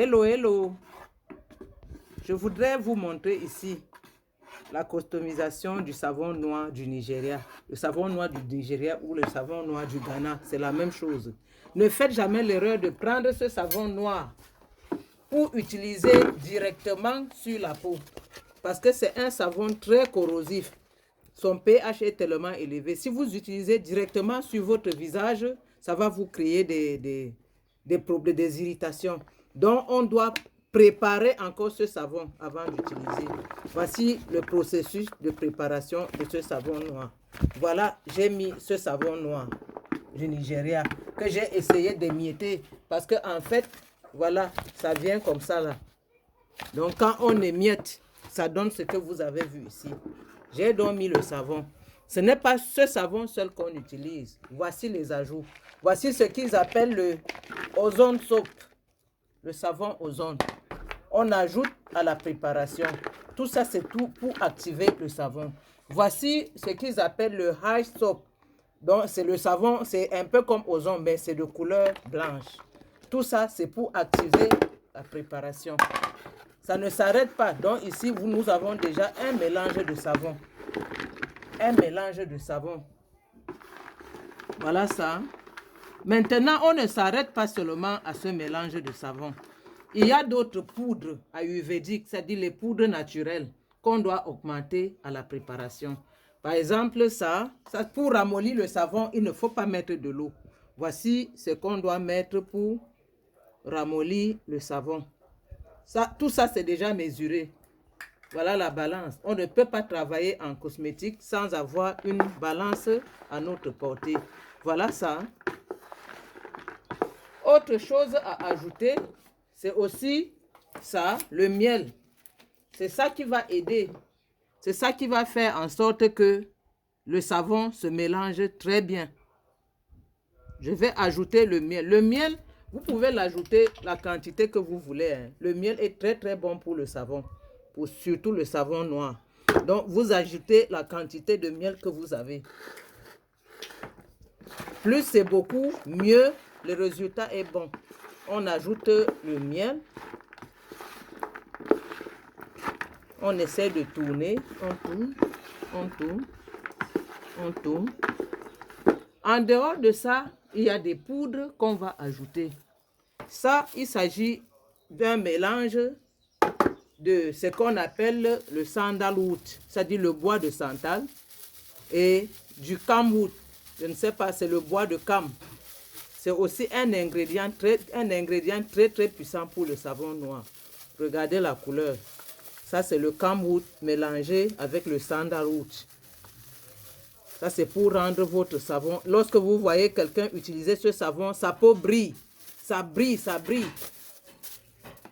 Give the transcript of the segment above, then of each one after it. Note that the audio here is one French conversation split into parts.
Hello, hello. Je voudrais vous montrer ici la customisation du savon noir du Nigeria. Le savon noir du Nigeria ou le savon noir du Ghana, c'est la même chose. Ne faites jamais l'erreur de prendre ce savon noir pour utiliser directement sur la peau. Parce que c'est un savon très corrosif. Son pH est tellement élevé. Si vous utilisez directement sur votre visage, ça va vous créer des problèmes, des irritations. Donc, on doit préparer encore ce savon avant d'utiliser. Voici le processus de préparation de ce savon noir. Voilà, j'ai mis ce savon noir du Nigeria que j'ai essayé d'émietter parce que en fait, voilà, ça vient comme ça là. Donc, quand on émiette, ça donne ce que vous avez vu ici. J'ai donc mis le savon. Ce n'est pas ce savon seul qu'on utilise. Voici les ajouts. Voici ce qu'ils appellent le ozone soap. Le savon ozone. On ajoute à la préparation. Tout ça, c'est tout pour activer le savon. Voici ce qu'ils appellent le high soap. Donc, c'est le savon, c'est un peu comme ozone, mais c'est de couleur blanche. Tout ça, c'est pour activer la préparation. Ça ne s'arrête pas. Donc ici, nous avons déjà un mélange de savon. Un mélange de savon. Voilà ça. Maintenant, on ne s'arrête pas seulement à ce mélange de savon. Il y a d'autres poudres ayurvédiques, c'est-à-dire les poudres naturelles, qu'on doit augmenter à la préparation. Par exemple, ça, pour ramollir le savon, il ne faut pas mettre de l'eau. Voici ce qu'on doit mettre pour ramollir le savon. Ça, tout ça, c'est déjà mesuré. Voilà la balance. On ne peut pas travailler en cosmétique sans avoir une balance à notre portée. Voilà ça. Autre chose à ajouter, c'est aussi ça, le miel. C'est ça qui va aider. C'est ça qui va faire en sorte que le savon se mélange très bien. Je vais ajouter le miel. Le miel, vous pouvez l'ajouter la quantité que vous voulez. Hein. Le miel est très très bon pour le savon, pour surtout le savon noir. Donc vous ajoutez la quantité de miel que vous avez. Plus c'est beaucoup, mieux le résultat est bon. On ajoute le miel. On essaie de tourner. On tourne, on tourne, on tourne. En dehors de ça, il y a des poudres qu'on va ajouter. Ça, il s'agit d'un mélange de ce qu'on appelle le sandalwood, c'est-à-dire le bois de santal, et du camwood. Je ne sais pas, c'est le bois de cam. C'est aussi un ingrédient très très puissant pour le savon noir. Regardez la couleur. Ça, c'est le camwood mélangé avec le sandalwood. Ça, c'est pour rendre votre savon. Lorsque vous voyez quelqu'un utiliser ce savon, sa peau brille. Ça brille, ça brille.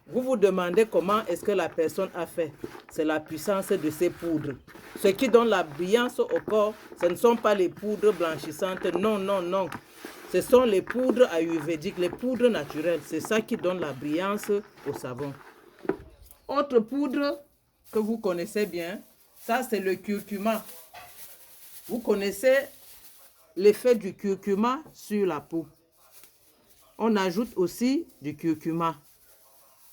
Vous vous demandez comment est-ce que la personne a fait. C'est la puissance de ces poudres. Ce qui donne la brillance au corps, ce ne sont pas les poudres blanchissantes. Non, non, non. Ce sont les poudres ayurvédiques, les poudres naturelles. C'est ça qui donne la brillance au savon. Autre poudre que vous connaissez bien, ça c'est le curcuma. Vous connaissez l'effet du curcuma sur la peau. On ajoute aussi du curcuma.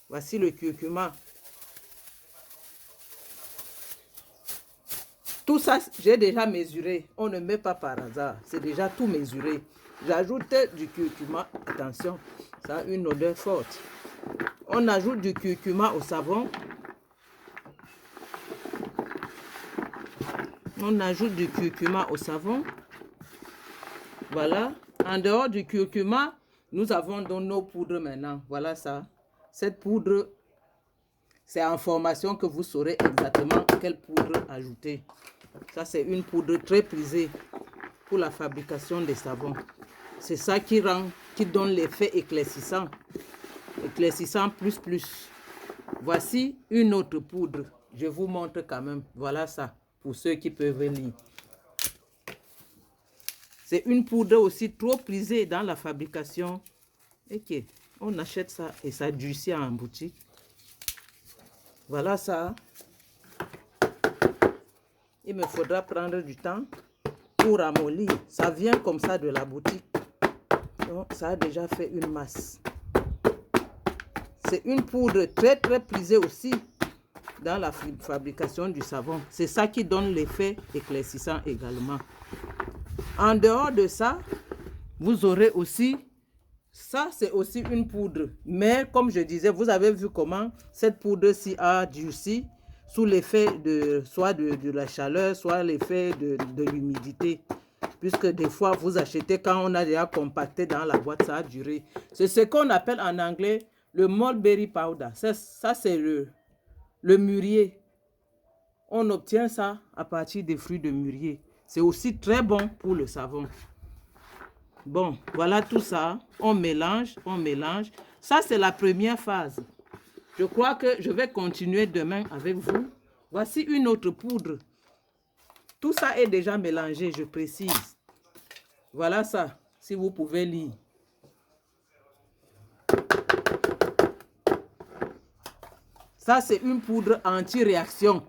Voici le curcuma. Tout ça, j'ai déjà mesuré. On ne met pas par hasard. C'est déjà tout mesuré. J'ajoute du curcuma. Attention, ça a une odeur forte. On ajoute du curcuma au savon. On ajoute du curcuma au savon. Voilà. En dehors du curcuma, nous avons donc nos poudres maintenant. Voilà ça. Cette poudre, c'est en formation que vous saurez exactement quelle poudre ajouter. Ça, c'est une poudre très prisée pour la fabrication des savons. C'est ça qui donne l'effet éclaircissant. Éclaircissant plus plus. Voici une autre poudre. Je vous montre quand même. Voilà ça, pour ceux qui peuvent lire. C'est une poudre aussi trop prisée dans la fabrication. Ok, on achète ça et ça durcit en boutique. Voilà ça. Il me faudra prendre du temps pour ramollir. Ça vient comme ça de la boutique. Donc, ça a déjà fait une masse. c'est une poudre très prisée aussi dans la fabrication du savon. C'est ça qui donne l'effet éclaircissant également. En dehors de ça, vous aurez aussi, ça c'est aussi une poudre. Mais comme je disais, vous avez vu comment cette poudre-ci a durci sous l'effet soit de la chaleur, soit l'effet de l'humidité. Puisque des fois, vous achetez quand on a déjà compacté dans la boîte, ça a duré. C'est ce qu'on appelle en anglais le mulberry powder. Ça c'est le mûrier. On obtient ça à partir des fruits de mûrier. C'est aussi très bon pour le savon. Bon, voilà tout ça. On mélange, on mélange. Ça, c'est la première phase. Je crois que je vais continuer demain avec vous. Voici une autre poudre. Tout ça est déjà mélangé, je précise. Voilà ça, si vous pouvez lire. Ça, c'est une poudre anti-réaction.